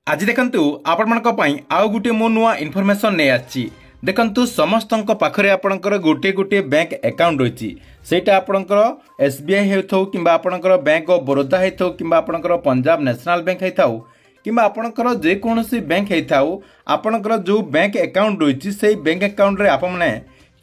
आज देखंतु आपनମାନଙ୍କ पई आउ गुटे मो नुआ इन्फॉर्मेशन नै आछि। देखंतु समस्तଙ୍କ पाखरे आपनकर गोटे गोटे बैंक अकाउंट रहिछि। सेटा आपनकर एसबीआई हेथौ किबा आपनकर बैंक ऑफ बड़ौदा हेथौ किबा आपनकर पंजाब नेशनल बैंक हेथौ किबा आपनकर जे कोनोसी बैंक हेथौ आपनकर जो बैंक अकाउंट रहिछि सेही बैंक अकाउंट रे आपमने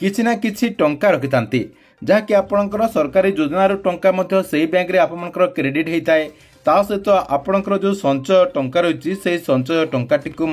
किछि ना किछि टंका रखितांती जहा कि आपनकर सरकारी योजना रो टंका मध्ये सेही बैंक रे आपनकर क्रेडिट हेइताय। ता सहित आपणकर जो संचय टंका रही से संचय टंकाटी को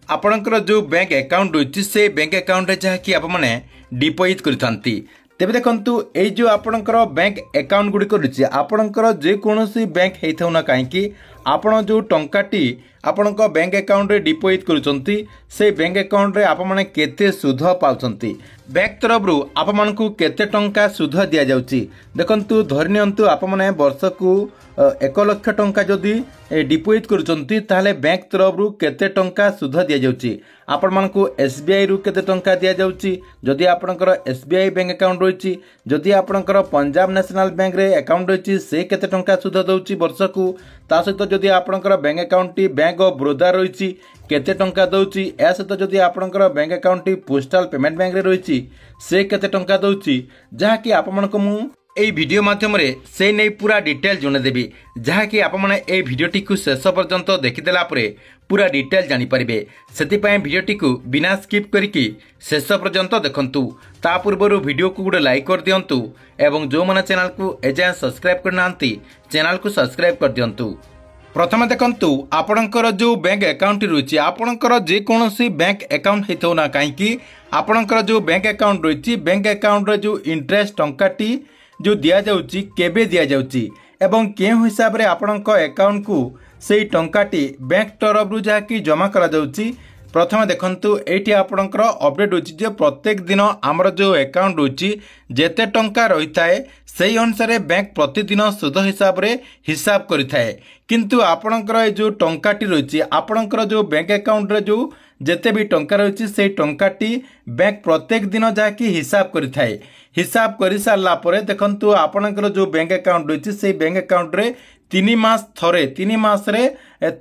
आपणकर जो बैंक अकाउंट रही से बैंक अकाउंट जहाँकि आपने डिपोजिट करते। तेज देखु ये जो आपणकर बैंक अकाउंट गुड़िक रही आपणकर जेकोसी बैंक होता ना कहीं आपण जो टंकाटी आपण बैंक अकाउंट रे डिपोजिट करुचंती से बैंक अकाउंट रे आपने केते सुध पाउचंती बैंक तरफ आपको केते टंका सुध दिया जाउची। देखंतु धरि नियंतु आपने वर्ष को 1 लाख टंका जदि डिपोजिट करुचंती ताहले बैंक तरफ केते टंका सुध दिया जाउची। आपण मानकु एसबीआई रु केते टंका दिया जाउची जदि आपनकर एसबीआई बैंक अकाउंट रहिची जदि आपनकर पंजाब नेशनल बैंक रे अकाउंट रहिची से केते टंका सुध दउची वर्ष को। ता सहित जदि आपनकर बैंक अकाउंट टी बैंक ऑफ बड़ौदा रहिची केते टंका दउची। ए सहित जदि आपनकर बैंक अकाउंट टी पोस्टल पेमेंट बैंक रे रहिची से केते टंका दउची जहा कि आपमनको मु एई वीडियो माध्यम रे से नै पूरा डिटेल जणे देबी जहा कि आप माने ए वीडियोटी को शेष पर्यंत देखिदेला परे पूरा डिटेल जानि परिबे। सेति पय वीडियोटी को बिना स्किप करिकि शेष पर्यंत देखंतु। ता पूर्वरु वीडियो को गुडे लाइक कर दियंतु एवं जो माने चैनल को एजाय सब्सक्राइब करनांती चैनल को सब्सक्राइब कर दियंतु। प्रथम देखंतु आपणकर जो बैंक अकाउंट रही आपणकर जे कोनोसी बैंक अकाउंट हेतौ ना कहीं आपणकर जो बैंक अकाउंट रही बैंक अकाउंट रे जो इंटरेस्ट टंकाटी जो दिया जाउची केबे दिया जाउची एवं केउ हिसाब रे आपणक अकाउंट को सेही टंकाटी बैंक तरफ रु जाकी जमा करा जाउची। प्रथम देखंतु एठी आपणकर अपडेट होची जे प्रत्येक दिन हमर जो अकाउंट होची जेते टंका रहिताए सेही अनुसार बैंक प्रतिदिन सुध हिसाब रे हिसाब करिथाए। किंतु आपणकर जो टंकाटी रहिची आपणकर जो बैंक अकाउंट रे जो जेते भी टंका रही से टंकाटी बैंक प्रत्येक दिन जाकि हिसाब करिथाए। हिसाब कर सारा पर देखंतु आपणकर जो बैंक अकाउंट रही से बैंक अकाउंट रे 3 मास रे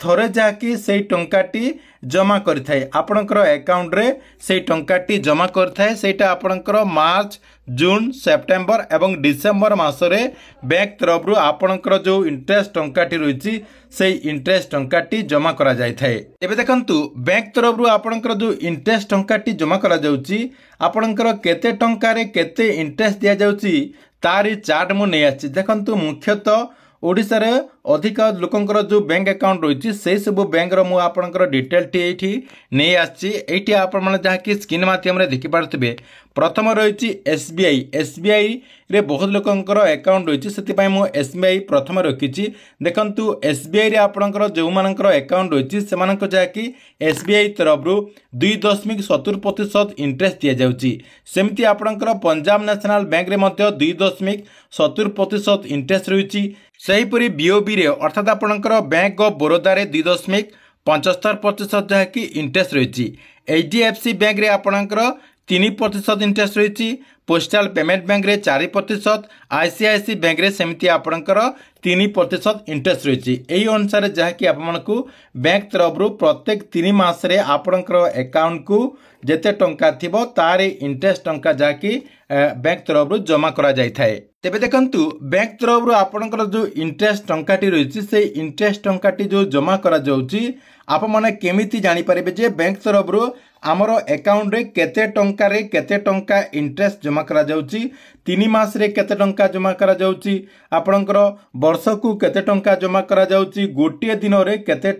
थरे जाकि से टंकाटी जमा करिथाए। आपणकर अकाउंट रे से टंकाटी जमा करिथाए सेटा आपणकर मार्च जून सेप्टेम्बर एवं डिसेम्बर मासरे बैंक तरफ आपणकर जो इंटरेस्ट टंकाटी रही से इंटरेस्ट टंकाटी जमा करा जाय थाए। एबे देखंतु बैंक तरफ आपणकर जो इंटरेस्ट टंकाटी जमा करा जाउची आपणकर केते टंका रे केते इंटरेस्ट दिया जाउची तारी चार्ट मु नै आछि। देखंतु मुख्यतः ओडिसा रे अधिक लोकंकर जो बैंक अकाउंट रही से सब बैंक रो मु आपनकर डिटेल टी एठी नै आछि। एठी आपण माने जहा कि स्क्रीन माध्यम रे देखि पारथिबे प्रथम रही एसबीआई रे बहुत लोकंकर अकाउंट रही सेति पय मु एसबीआई प्रथम रखिछि। देखंतु एसबीआई रे आपनकर जो मानकर अकाउंट रही से मानक जहा कि एसबीआई तरफ रु 2.70% इंटरेस्ट दिया जाउची। सेमति आपनकर पंजाब नेशनल बैंक रे मध्ये 2.70% इंटरेस्ट रहिछि। सेहीपरि बीओबी रे अर्थात आपनकर बैंक ऑफ बड़ौदा रे 2.75% जहा कि इंटरेस्ट रहिछि। एचडीएफसी बैंक रे आपनकर 3% इंटरेस्ट रहिछि। पोस्टल पेमेंट बैंक रे 4%, आईसीआईसी बैंक रे सेमति आपनकर 3% इंटरेस्ट रहिछि। एही अनुसार जहा कि आपमनकु बैंक तरफ रु प्रत्येक 3 मास रे आपनकर अकाउंट को जेते टंका थिबो तारे इंटरेस्ट टंका जहा कि बैंक तरफ रु जमा करा जाय थाए। तेबे देखंतु बैंक तरफ रु आपनकर जो इंटरेस्ट टंकाटी रहिछि से इंटरेस्ट टंकाटी जो जमा करा जाउची आप माने केमिति जानि परिबे जे बैंक तरफ रु आमर अकाउंट रे केते टंका इंटरेस्ट जमा करा जाउची 3 मास रे केते टंका जमा करा जाउची आपनकर वर्ष को केते टंका जमा करा जाउची गोटे दिन रे केते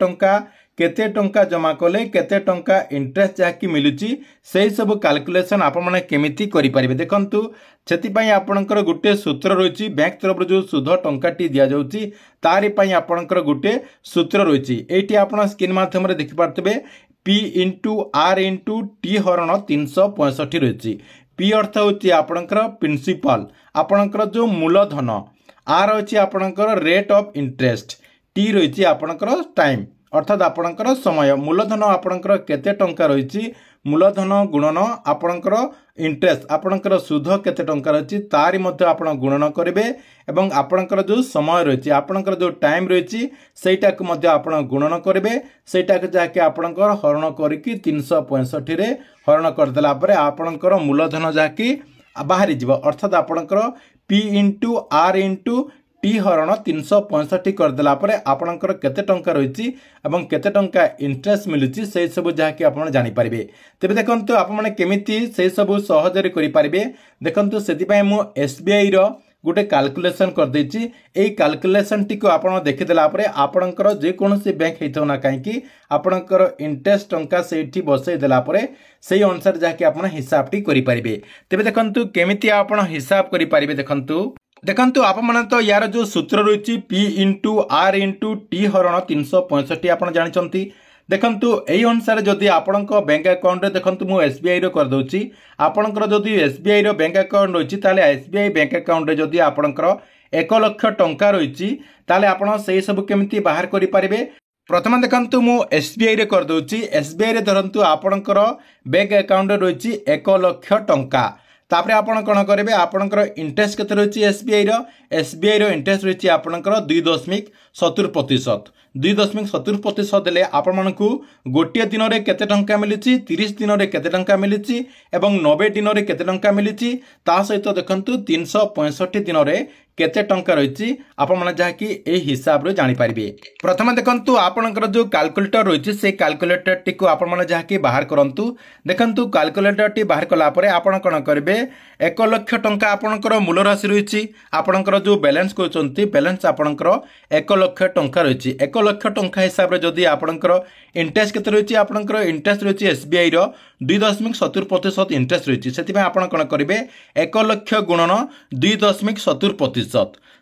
टंका जमा कले केते टंका इंटरेस्ट जाकी मिलुची सेही सब कैलकुलेशन आप माने केमिति करि परिबे। देखंतु सेति पय आपनकर गुटे सूत्र रहिछि बैंक तरफ जो सुध टंकाटी दिया जाउची तारि पय आपनकर गुटे सूत्र रहिछि। एठी आपण स्क्रीन माध्यम रे देखि पारतबे P into R into T हरण 365 रही। P अर्थ होची आपनकर प्रिंसिपल आपनकर जो मूलधन, R होची आपनकर रेट ऑफ इंटरेस्ट, T रही आपनकर टाइम अर्थात आपनकर समय। मूलधन आपनकर केते टंका रही मूलधन गुणन आपणकर इंटरेस्ट आपणकर सुध केते टंका रही तारी मध्य आपण गुणन करेंगे एवं आपणकर जो समय रही आपणकर जो टाइम रही सेटा को मध्य आपण गुणन करेंगे सेटा को जाके आपणकर हरण करिकी 365 रे हरण करदेला परे आपणकर मूलधन जाके बाहरी जीव अर्थात आपणकर P into R into T हरण 365 करदेला परे आपणकर केते टंका रही एवं केते टंका इंटरेस्ट मिलुची से सब जहाँकि आपण जानि पारिबे। तेबे देखंतु आपण माने केमिति से सब सहजरे करि पारिबे देखंतु सेति पय मु एसबीआई रो गोटे कैलकुलेशन कर देछि एई कैलकुलेशन टी को आपण देखिदेला परे आपणकर जे कोनोसी बैंक हेथौ ना काहेकि आपणकर इंटरेस्ट टंका सेठी बसै देला परे सेही अनुसार जहाँकि आपण हिसाब टी करि पारिबे। तेबे देखंतु केमिति आपण हिसाब करि पारिबे देखंतु आप माने तो यार जो सूत्र रही P into R into T हरण 365 आप जानते देखंतु एई अनुसार जदि आपण बैंक अकाउंट रे देखंतु मु एसबीआई रो कर दोची आपणकर जदि एसबीआई रो बैंक अकाउंट रही ताले एसबीआई बैंक अकाउंट रे जदि आपणकर 1 लाख टंका रही ताले आपण सेही सब केमिति बाहर करि पारिबे। प्रथम देखंतु मु एसबीआई रे कर दोची एसबीआई रे धरंतु आपणकर बैंक अकाउंट रे रही 1 लाख टंका तापरे आपण कौन करेंगे आपणकर इंटरेस्ट केते रही एसबीआई रो इंटरेस्ट रही आपणकर 2.70% 2.70% देले आपण मानकु गोटे दिन रे केते टंका मिलिछि 30 दिन रे केते टंका मिलिछि एवं 90 दिन रे केते टंका मिलिछि ता सहित देखंतु 365 दिन रे केते टंका रही आपण माने जहा कि ए हिसाब रे जानि पारिबे। प्रथम देखंतु आपणकर जो कैलकुलेटर रही से कैलकुलेटर टी को आपण माने जहा कि बाहर करंतु देखंतु कैलकुलेटर टी बाहर कला परे आपण कोन करबे 1 लाख टंका आपणकर मूल राशि रही आपणकर जो बैलेंस कहउचंती बैलेंस आपणकर 1 लाख टंका रही 1 लाख टंका हिसाब रे जदी आपणकर इंटरेस्ट केते रही आपणकर इंटरेस्ट रही एसबीआई रो 2.70% इंटरेस्ट रही से आपण कोन करबे 1 लाख गुणन 2.70%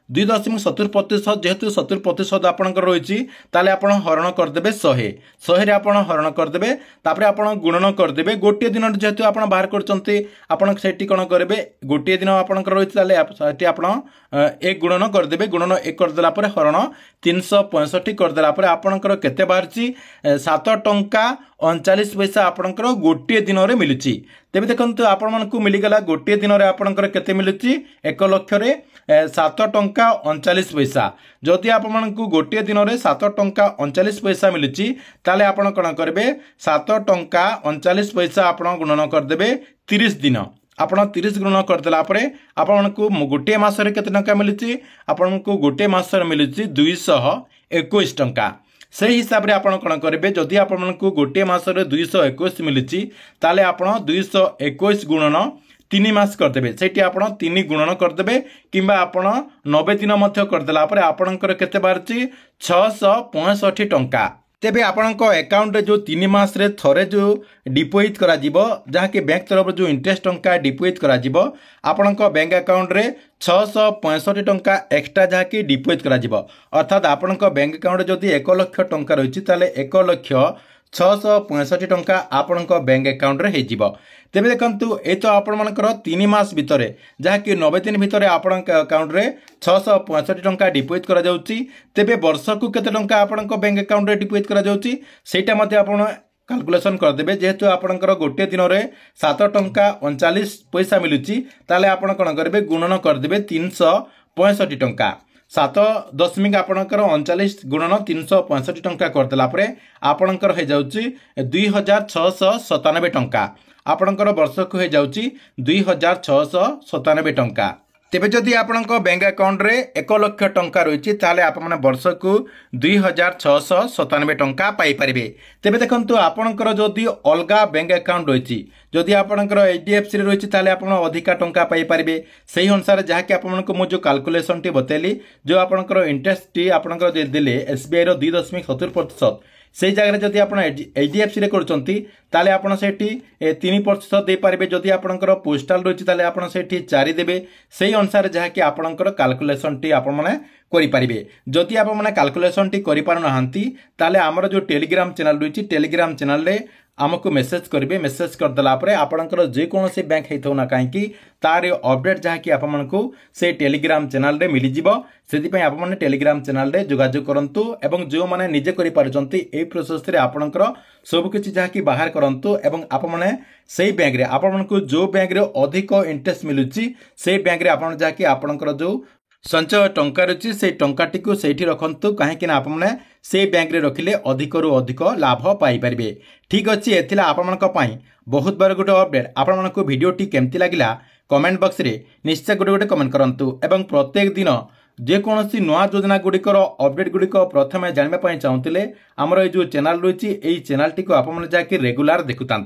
2.70% जेहेतु 70% आपणकर रही ताले आपण हरण करदेबे 100 रे आपण हरण करदेबे तापरे आपण गुणन करदेबे गोटे दिन जेहेतु आपण बाहर करचंती आपण सेठी कोन करबे गोटे दिन आपणकर रही ताले सेठी आपण एक गुणन करदेबे गुणन एक करदेला परे हरण 365 करदेला परे आपणकर केते बाहरची 7 टंका 39 पैसा आपणकर गोटे दिन रे मिलुची। तेबे देखंतु आपण मानकु मिलिगला गोटे दिन रे आपणकर केते मिलुची 1 लाख रे 7 टंका 39 पैसा जदि आपण मानकु गोटे दिन रे 7 टंका 39 पैसा मिलुची ताले आपण कोन करबे 7 टंका 39 पैसा आपण गुणन करदेबे 30 दिन आपण 30 गुणन करदेला परे आपनको गोटे मासरे केते टंका मिलुची आपनको गोटे मासरे मिलुची 221 टंका से हिसाब रे आपण कोन करबे जदि आपनको गोटे मासरे 221 मिलुची ताले आपण 221 गुणन 3 मास करदेबे सेठी आपण 3 गुणन करदेबे किंबा आपण 90 दिन मध्य करदेला परे आपणकर केते बारची 665 टंका। तेबे आपणक अकाउंट रे जो 3 मास रे थरे जो डिपोजिट करा जिवो जहा कि बैंक तरफ जो इंटरेस्ट टंका डिपोजिट करा जिवो आपणक बैंक अकाउंट रे 665 टंका एक्स्ट्रा जहा कि डिपोजिट करा जिवो अर्थात आपणक बैंक अकाउंट जदि 1 लाख टंका रही ताले 1 लाख 665 टंका आपणक बैंक अकाउंट रे हे जिवो। तेबे देखंतु ए तो आपण मानकर 3 मास भितरे जहा कि 90 दिन भितरे आपणक अकाउंट रे 665 टंका डिपोजिट करा जाउची तेबे वर्ष को केते टंका आपणक बैंक अकाउंट रे डिपोजिट करा जाउची सेटा मध्ये आपण कैलकुलेशन करदेबे जेहेतु आपणकर गोटे दिन रे 7 टंका 39 पैसा मिलुची ताले आपण कोन करबे गुणन करदेबे 365 टंका 7 आपणकर 39 गुणन 365 टंका करदेला परे आपणकर हे जाउची 2697 टंका आपणकर वर्ष को हे जाउची 2697 टंका। तेबे जदि आपणक बैंक अकाउंट रे 1 लाख टंका रही ताले आप माने वर्ष को 2697 टंका पाई परिबे। तेबे देखंतु आपणकर जदि अलगा बैंक अकाउंट रही जदि आपणकर एचडीएफसी रे रही ताले आपण अधिका टंका पाई परिबे सही अनुसार जहा कि आपणको मु जो कैलकुलेशन टी बतेली जो आपणकर इंटरेस्ट टी आपणकर देले एसबीआई रो 2.70% से जगह जदि आप एचडीएफसी रे करचंती ताले आपण सेठी 3% दे पारिबे जदि आपणकर पोस्टल रही ताले आपण सेठी 4 देबे सही अनुसार जहा कि आपणकर कैलकुलेशन टी आपण माने करि पारिबे। जदि आप माने कैलकुलेशन टी करि पारु नहंती ताले हमर जो टेलीग्राम चैनल रही टेलीग्राम चैनल रे आमको मेसेज करेंगे। मेसेज करदेला आपणकर जेकोसी बैंक होता ना कहीं तार अपडेट जहाँकि आपको से टेलीग्राम चैनल रे मिल जाव। से आपने टेलीग्राम चैनल रे जोगाजोग करूँ एवं जो मैंने निजे कर प्रोसेस रे आपणकर सबकि जहाँकि बाहर करूँ एवं आपने से बैंक रे आपको जो बैंक रे अधिक इंटरेस्ट मिलूँ से बैंक रे आप जहाँकि आपणकर जो संचय टंका रही से टंकाटी को सही रखु कहीं आपने से बैंक रे रखिले अधिक रु अधिक लाभ पाइपर। ठीक अच्छे एथिला आपण बहुत बार गोटे अपडेट आपण भिडियोटी केमती लगिला कमेंट बॉक्स रे निश्चय गोटे गोटे कमेंट करंतु एवं प्रत्येक दिन जेकोसी नुआ योजना गुड़िकर अपडेट गुड़िक प्रथमे जानवाई चाहूले आमर ये जो चैनल रही चैनल टी आप रेगुलर देखुता।